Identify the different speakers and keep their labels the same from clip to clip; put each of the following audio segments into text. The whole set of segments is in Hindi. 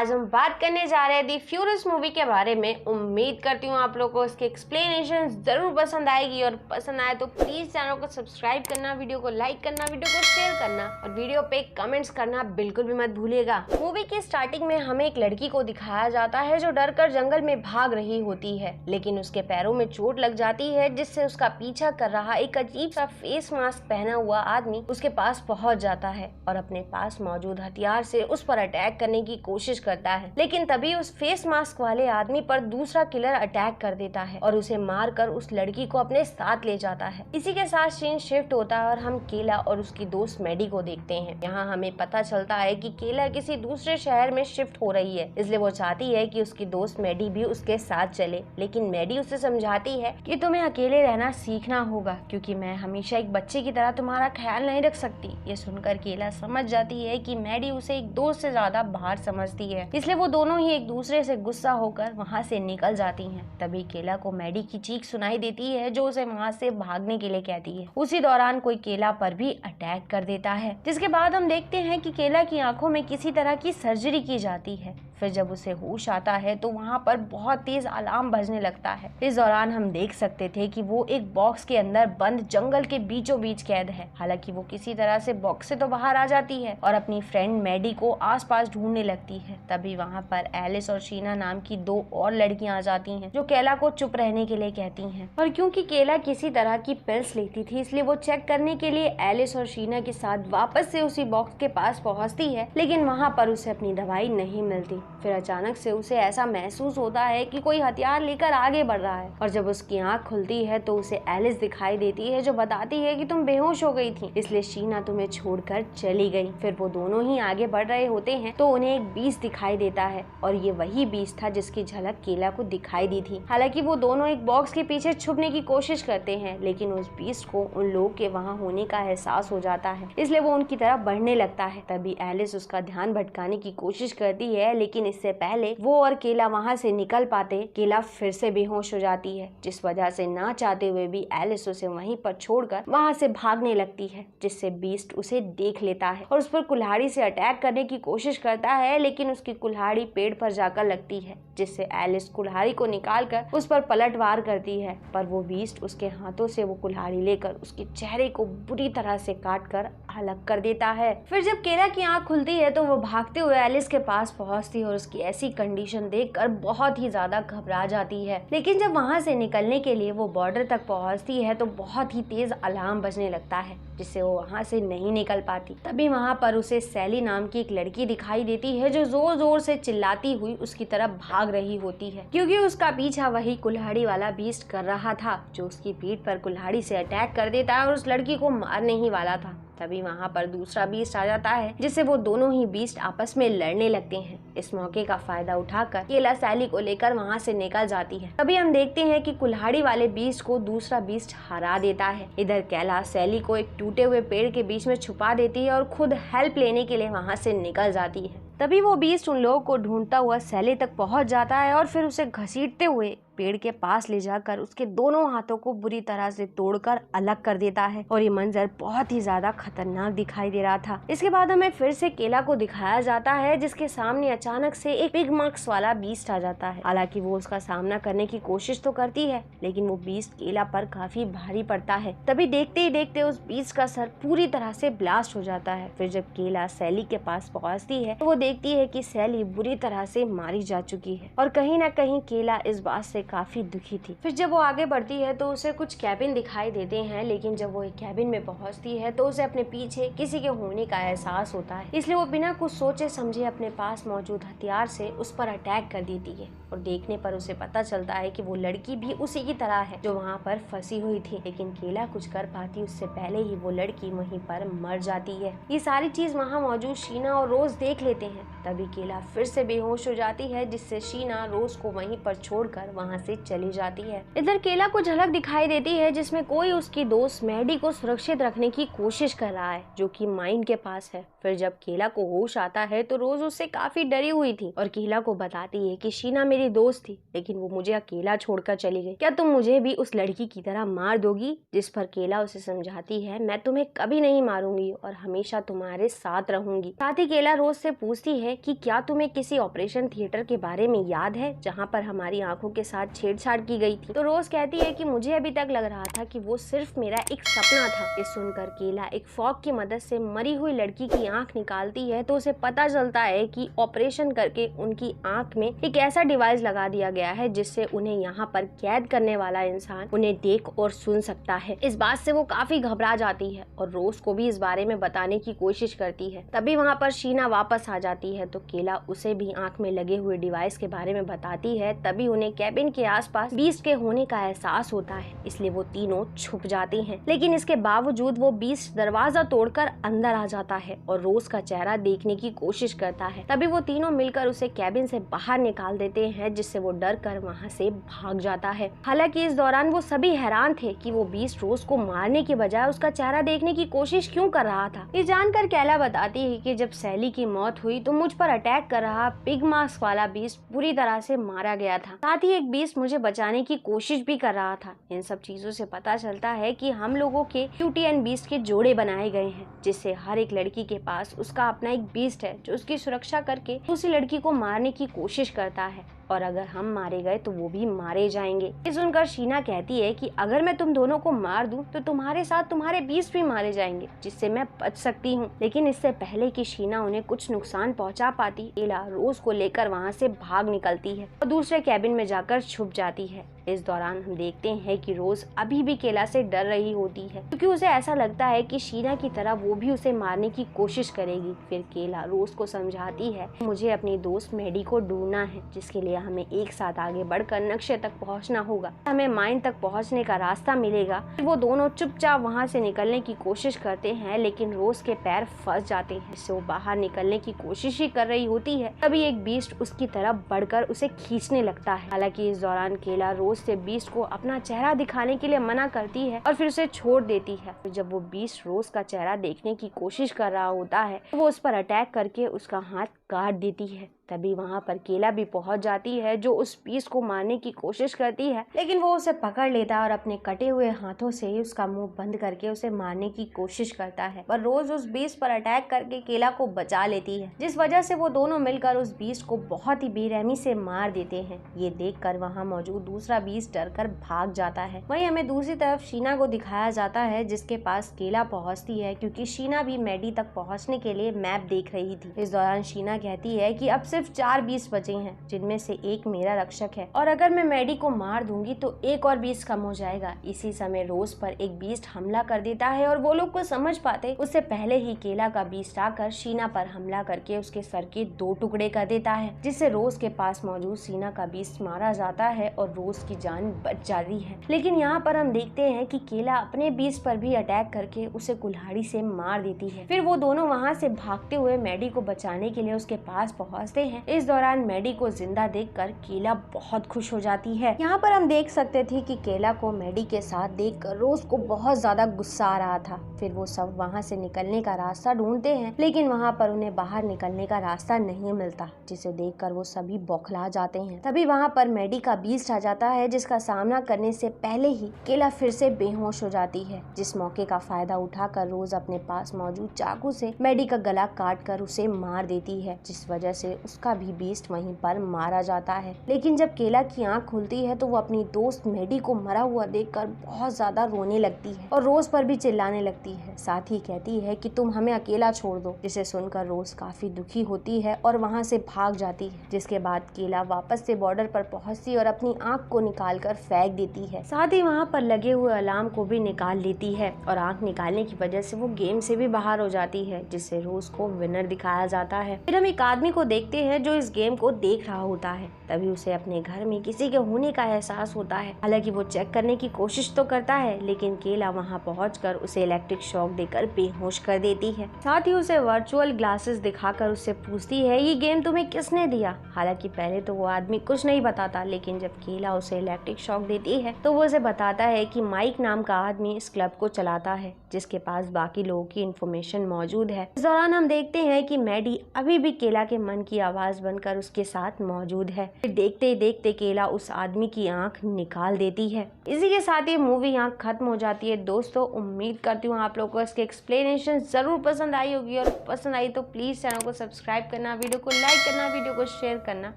Speaker 1: आज हम बात करने जा रहे हैं दी फ्यूरियस मूवी के बारे में। उम्मीद करती हूँ आप लोगों को इसकी एक्सप्लेनेशन जरूर पसंद आएगी और पसंद आए तो प्लीज चैनल को सब्सक्राइब करना, वीडियो को लाइक करना, वीडियो को शेयर करना और वीडियो पे कमेंट्स करना बिल्कुल भी मत भूलिएगा। मूवी की स्टार्टिंग में हमें एक लड़की को दिखाया जाता है जो डर कर जंगल में भाग रही होती है, लेकिन उसके पैरों में चोट लग जाती है जिससे उसका पीछा कर रहा एक अजीब सा फेस मास्क पहना हुआ आदमी उसके पास पहुंच जाता है और अपने पास मौजूद हथियार से उस पर अटैक करने की कोशिश करता है। लेकिन तभी उस फेस मास्क वाले आदमी पर दूसरा किलर अटैक कर देता है और उसे मारकर उस लड़की को अपने साथ ले जाता है। इसी के साथ सीन शिफ्ट होता है और हम केला और उसकी दोस्त मैडी को देखते हैं। यहाँ हमें पता चलता है कि केला किसी दूसरे शहर में शिफ्ट हो रही है, इसलिए वो चाहती है कि उसकी दोस्त मैडी भी उसके साथ चले। लेकिन मैडी उसे समझाती है कि तुम्हें अकेले रहना सीखना होगा क्योंकि मैं हमेशा एक बच्चे की तरह तुम्हारा ख्याल नहीं रख सकती। ये सुनकर केला समझ जाती है कि मैडी उसे एक दोस्त से ज्यादा बाहर समझती है, इसलिए वो दोनों ही एक दूसरे से गुस्सा होकर वहाँ से निकल जाती हैं। तभी केला को मैडी की चीख सुनाई देती है जो उसे वहाँ से भागने के लिए कहती है। उसी दौरान कोई केला पर भी अटैक कर देता है, जिसके बाद हम देखते हैं कि केला की आंखों में किसी तरह की सर्जरी की जाती है। फिर जब उसे होश आता है तो वहाँ पर बहुत तेज अलार्म बजने लगता है। इस दौरान हम देख सकते थे कि वो एक बॉक्स के अंदर बंद जंगल के बीचों बीच कैद है। हालांकि वो किसी तरह से बॉक्स से तो बाहर आ जाती है और अपनी फ्रेंड मैडी को आसपास ढूंढने लगती है। तभी वहाँ पर एलिस और शीना नाम की दो और लड़कियां आ जाती हैं जो केला को चुप रहने के लिए कहती हैं। और क्योंकि केला किसी तरह की पिल्स लेती थी इसलिए वो चेक करने के लिए एलिस और शीना के साथ वापस से उसी बॉक्स के पास पहुँचती है, लेकिन वहाँ पर उसे अपनी दवाई नहीं मिलती। फिर अचानक से उसे ऐसा महसूस होता है कि कोई हथियार लेकर आगे बढ़ रहा है और जब उसकी आंख खुलती है तो उसे एलिस दिखाई देती है जो बताती है कि तुम बेहोश हो गई थी, इसलिए शीना तुम्हें छोड़कर चली गई। फिर वो दोनों ही आगे बढ़ रहे होते हैं तो उन्हें एक बीस्ट दिखाई देता है और ये वही बीस्ट था जिसकी झलक केला को दिखाई दी थी। हालांकि वो दोनों एक बॉक्स के पीछे छुपने की कोशिश करते हैं, लेकिन उस बीस्ट को उन लोगों के वहाँ होने का एहसास हो जाता है, इसलिए वो उनकी तरफ बढ़ने लगता है। तभी एलिस उसका ध्यान भटकाने की कोशिश करती है, लेकिन इससे पहले वो और केला वहाँ से निकल पाते केला फिर से बेहोश हो जाती है, जिस वजह से ना चाहते हुए भी एलिस उसे वहीं पर छोड़कर वहाँ से भागने लगती है, जिससे बीस्ट उसे देख लेता है और उस पर कुल्हाड़ी से अटैक करने की कोशिश करता है। लेकिन उसकी कुल्हाड़ी पेड़ पर जाकर लगती है, जिससे एलिस कुल्हाड़ी को निकालकर उस पर पलटवार करती है, पर वो बीस्ट उसके हाथों से वो कुल्हाड़ी लेकर उसके चेहरे को बुरी तरह से काटकर अलग कर देता है। फिर जब केला की आंख खुलती है तो वो भागते हुए एलिस के पास पहुंचती है और उसकी ऐसी कंडीशन देखकर बहुत ही ज्यादा घबरा जाती है। लेकिन जब वहां से निकलने के लिए वो बॉर्डर तक पहुंचती है तो बहुत ही तेज अलार्म बजने लगता है, जिससे वो वहां से नहीं निकल पाती। तभी वहां पर उसे सैली नाम की एक लड़की दिखाई देती है जो जोर जोर से चिल्लाती हुई उसकी तरफ भाग रही होती है, क्योंकि उसका पीछा वही कुल्हाड़ी वाला बीस्ट कर रहा था जो उसकी पीठ पर कुल्हाड़ी से अटैक कर देता है और उस लड़की को मारने ही वाला था। तभी वहाँ पर दूसरा बीस्ट आ जाता है, जिससे वो दोनों ही बीस्ट आपस में लड़ने लगते हैं। इस मौके का फायदा उठाकर केला सैली को लेकर वहाँ से निकल जाती है। तभी हम देखते हैं कि कुल्हाड़ी वाले बीस्ट को दूसरा बीस्ट हरा देता है। इधर केला सैली को एक टूटे हुए पेड़ के बीच में छुपा देती है और खुद हेल्प लेने के लिए वहाँ से निकल जाती है। तभी वो बीस्ट उन लोगों को ढूंढता हुआ सैली तक पहुंच जाता है और फिर उसे घसीटते हुए पेड़ के पास ले जाकर उसके दोनों हाथों को बुरी तरह से तोड़कर अलग कर देता है और ये मंजर बहुत ही ज्यादा खतरनाक दिखाई दे रहा था। इसके बाद हमें फिर से केला को दिखाया जाता है जिसके सामने अचानक से एक पिग मार्क्स वाला बीस्ट आ जाता है। हालांकि वो उसका सामना करने की कोशिश तो करती है, लेकिन वो बीस्ट केला पर काफी भारी पड़ता है। तभी देखते ही देखते उस बीस्ट का सर पूरी तरह से ब्लास्ट हो जाता है। फिर जब केला सैली के पास पहुँचती है तो वो देखती है कि सैली बुरी तरह से मारी जा चुकी है और कहीं न कहीं केला इस बात से काफी दुखी थी। फिर जब वो आगे बढ़ती है तो उसे कुछ कैबिन दिखाई देते हैं, लेकिन जब वो एक कैबिन में पहुंचती है तो उसे अपने पीछे किसी के होने का एहसास होता है, इसलिए वो बिना कुछ सोचे समझे अपने पास मौजूद हथियार से उस पर अटैक कर देती है और देखने पर उसे पता चलता है कि वो लड़की भी उसी की तरह है जो वहाँ पर फंसी हुई थी। लेकिन केला कुछ कर पाती उससे पहले ही वो लड़की वहीं पर मर जाती है। ये सारी चीज वहाँ मौजूद शीना और रोज देख लेते हैं। तभी केला फिर से बेहोश हो जाती है, जिससे शीना रोज को वहीं पर छोड़कर वहाँ वहाँ से चली जाती है। इधर केला को झलक दिखाई देती है जिसमें कोई उसकी दोस्त मैडी को सुरक्षित रखने की कोशिश कर रहा है जो कि माइन के पास है। फिर जब केला को होश आता है तो रोज उससे काफी डरी हुई थी और केला को बताती है कि शीना मेरी दोस्त थी लेकिन वो मुझे अकेला छोड़कर चली गई। क्या तुम मुझे भी उस लड़की की तरह मार दोगी? जिस पर केला उसे समझाती है मैं तुम्हें कभी नहीं मारूंगी और हमेशा तुम्हारे साथ रहूंगी। साथ ही केला रोज से पूछती है कि क्या तुम्हें किसी ऑपरेशन थिएटर के बारे में याद है जहाँ पर हमारी आंखों के साथ छेड़छाड़ की गई थी? तो रोज कहती है कि मुझे अभी तक लग रहा था कि वो सिर्फ मेरा एक सपना था। ये सुनकर केला एक फॉग की मदद से मरी हुई लड़की की आंख निकालती है तो उसे पता चलता है कि ऑपरेशन करके उनकी आंख में एक ऐसा डिवाइस लगा दिया गया है जिससे उन्हें यहाँ पर कैद करने वाला इंसान उन्हें देख और सुन सकता है। इस बात से वो काफी घबरा जाती है और रोज को भी इस बारे में बताने की कोशिश करती है। तभी वहाँ पर शीना वापस आ जाती है तो केला उसे भी आंख में लगे हुए डिवाइस के बारे में बताती है। तभी उन्हें कैबिन के आसपास बीस्ट के होने का एहसास होता है, इसलिए वो तीनों छुप जाते हैं। लेकिन इसके बावजूद वो बीस्ट दरवाजा तोड़कर अंदर आ जाता है और रोज का चेहरा देखने की कोशिश करता है। तभी वो तीनों मिलकर उसे कैबिन से बाहर निकाल देते हैं जिससे वो डर कर वहाँ से भाग जाता है। हालांकि इस दौरान वो सभी हैरान थे कि वो बीस्ट रोज को मारने के बजाय उसका चेहरा देखने की कोशिश क्यों कर रहा था। ये जानकर केला बताती है कि जब सैली की मौत हुई तो मुझ पर अटैक कर रहा पिग मास्क वाला बीस्ट पूरी तरह से मारा गया था। साथ ही एक बीस्ट मुझे बचाने की कोशिश भी कर रहा था। इन सब चीजों से पता चलता है कि हम लोगों के ब्यूटी एंड बीस्ट के जोड़े बनाए गए हैं जिससे हर एक लड़की के पास उसका अपना एक बीस्ट है जो उसकी सुरक्षा करके दूसरी लड़की को मारने की कोशिश करता है और अगर हम मारे गए तो वो भी मारे जाएंगे। ये सुनकर शीना कहती है कि अगर मैं तुम दोनों को मार दूं तो तुम्हारे साथ तुम्हारे बीस्ट भी मारे जाएंगे जिससे मैं बच सकती हूँ। लेकिन इससे पहले कि शीना उन्हें कुछ नुकसान पहुंचा पाती, केला रोज को लेकर वहाँ से भाग निकलती है और दूसरे कैबिन में जाकर छुप जाती है। इस दौरान हम देखते हैं कि रोज अभी भी केला से डर रही होती है क्योंकि उसे ऐसा लगता है कि शीना की तरह वो भी उसे मारने की कोशिश करेगी। फिर केला रोज को समझाती है मुझे अपनी दोस्त मैडी को ढूंढना है जिसके लिए हमें एक साथ आगे बढ़कर नक्शे तक पहुंचना होगा। हमें माइन तक पहुंचने का रास्ता मिलेगा। वो दोनों चुपचाप वहां से निकलने की कोशिश करते हैं लेकिन रोज के पैर फंस जाते हैं जिससे वो बाहर निकलने की कोशिश ही कर रही होती है। तभी एक बीस्ट उसकी तरफ बढ़कर उसे खींचने लगता है। हालांकि इस दौरान केला रोज से बीस्ट को अपना चेहरा दिखाने के लिए मना करती है और फिर उसे छोड़ देती है। तो जब वो बीस्ट रोज का चेहरा देखने की कोशिश कर रहा होता है तो वो उस पर अटैक करके उसका हाथ काट देती है। तभी वहाँ पर केला भी पहुंच जाती है जो उस बीस्ट को मारने की कोशिश करती है लेकिन वो उसे पकड़ लेता है और अपने कटे हुए हाथों से ही उसका मुंह बंद करके उसे मारने की कोशिश करता है। पर रोज उस बीस्ट पर अटैक करके केला को बचा लेती है जिस वजह से वो दोनों मिलकर उस बीस्ट को बहुत ही बेरहमी से मार देते हैं। ये देखकर वहाँ मौजूद दूसरा बीस्ट डरकर भाग जाता है। वहीं हमें दूसरी तरफ शीना को दिखाया जाता है जिसके पास केला पहुँचती है क्योंकि शीना भी मैडी तक पहुँचने के लिए मैप देख रही थी। इस दौरान शीना कहती है कि अब सिर्फ 4 बीस्ट बचे हैं जिनमें से एक मेरा रक्षक है और अगर मैं मैडी को मार दूंगी तो एक और बीस्ट कम हो जाएगा। इसी समय रोज पर एक बीस्ट हमला कर देता है और वो लोग को समझ पाते उससे पहले ही केला का बीस्ट आकर शीना पर हमला करके उसके सर के 2 टुकड़े कर देता है जिससे रोज के पास मौजूद शीना का बीस्ट मारा जाता है और रोज की जान बच जाती है। लेकिन यहाँ पर हम देखते हैं कि केला अपने बीस्ट पर भी अटैक करके उसे कुल्हाड़ी से मार देती है। फिर वो दोनों वहाँ से भागते हुए मैडी को बचाने के लिए उसके पास पहुँचते हैं। इस दौरान मैडी को जिंदा देखकर केला बहुत खुश हो जाती है। यहाँ पर हम देख सकते थे कि केला को मैडी के साथ देखकर रोज को बहुत ज्यादा गुस्सा आ रहा था। फिर वो सब वहाँ से निकलने का रास्ता ढूंढते हैं लेकिन वहाँ पर उन्हें बाहर निकलने का रास्ता नहीं मिलता जिसे देखकर वो सभी बौखला जाते हैं। तभी वहाँ पर मैडी का बीस्ट आ जाता है जिसका सामना करने से पहले ही केला फिर से बेहोश हो जाती है। जिस मौके का फायदा उठाकर रोज अपने पास मौजूद चाकू से मैडी का गला काट कर उसे मार देती है जिस वजह से उसका भी बीस्ट वहीं पर मारा जाता है। लेकिन जब केला की आंख खुलती है तो वो अपनी दोस्त मैडी को मरा हुआ देखकर बहुत ज्यादा रोने लगती है और रोज पर भी चिल्लाने लगती है। साथ ही कहती है कि तुम हमें अकेला छोड़ दो, जिसे सुनकर रोज काफी दुखी होती है और वहाँ से भाग जाती है। जिसके बाद केला वापस से बॉर्डर पर पहुँचती और अपनी आंख को निकाल कर फेंक देती है। साथ ही वहाँ पर लगे हुए अलार्म को भी निकाल लेती है और आंख निकालने की वजह से वो गेम से भी बाहर हो जाती है जिससे रोज को विनर दिखाया जाता है। फिर हम एक आदमी को देखते हैं जो इस गेम को देख रहा होता है। तभी उसे अपने घर में किसी के होने का एहसास होता है। हालांकि वो चेक करने की कोशिश तो करता है, लेकिन केला वहाँ पहुंचकर उसे इलेक्ट्रिक शॉक देकर बेहोश कर देती है। साथ ही उसे वर्चुअल ग्लासेस दिखाकर उससे पूछती है, ये गेम तुम्हें किसने दिया? हालांकि पहले तो वो आदमी कुछ नहीं बताता, लेकिन जब केला उसे इलेक्ट्रिक शॉक देती है तो वो उसे बताता है कि माइक नाम का आदमी इस क्लब को चलाता है, जिसके पास बाकी लोगों की इन्फॉर्मेशन मौजूद है। इस दौरान हम देखते हैं कि मैडी अभी भी केला के मन की आवाज बनकर उसके साथ मौजूद है। देखते ही देखते केला उस आदमी की आंख निकाल देती है। इसी के साथ ये मूवी यहाँ खत्म हो जाती है। दोस्तों, उम्मीद करती हूँ आप लोगों को इसके एक्सप्लेनेशन जरूर पसंद आई होगी, और पसंद आई तो प्लीज चैनल को सब्सक्राइब करना, वीडियो को लाइक करना, वीडियो को शेयर करना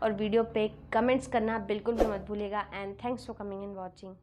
Speaker 1: और वीडियो पे कमेंट्स करना बिल्कुल भी मत भूलिएगा। And thanks for coming and watching.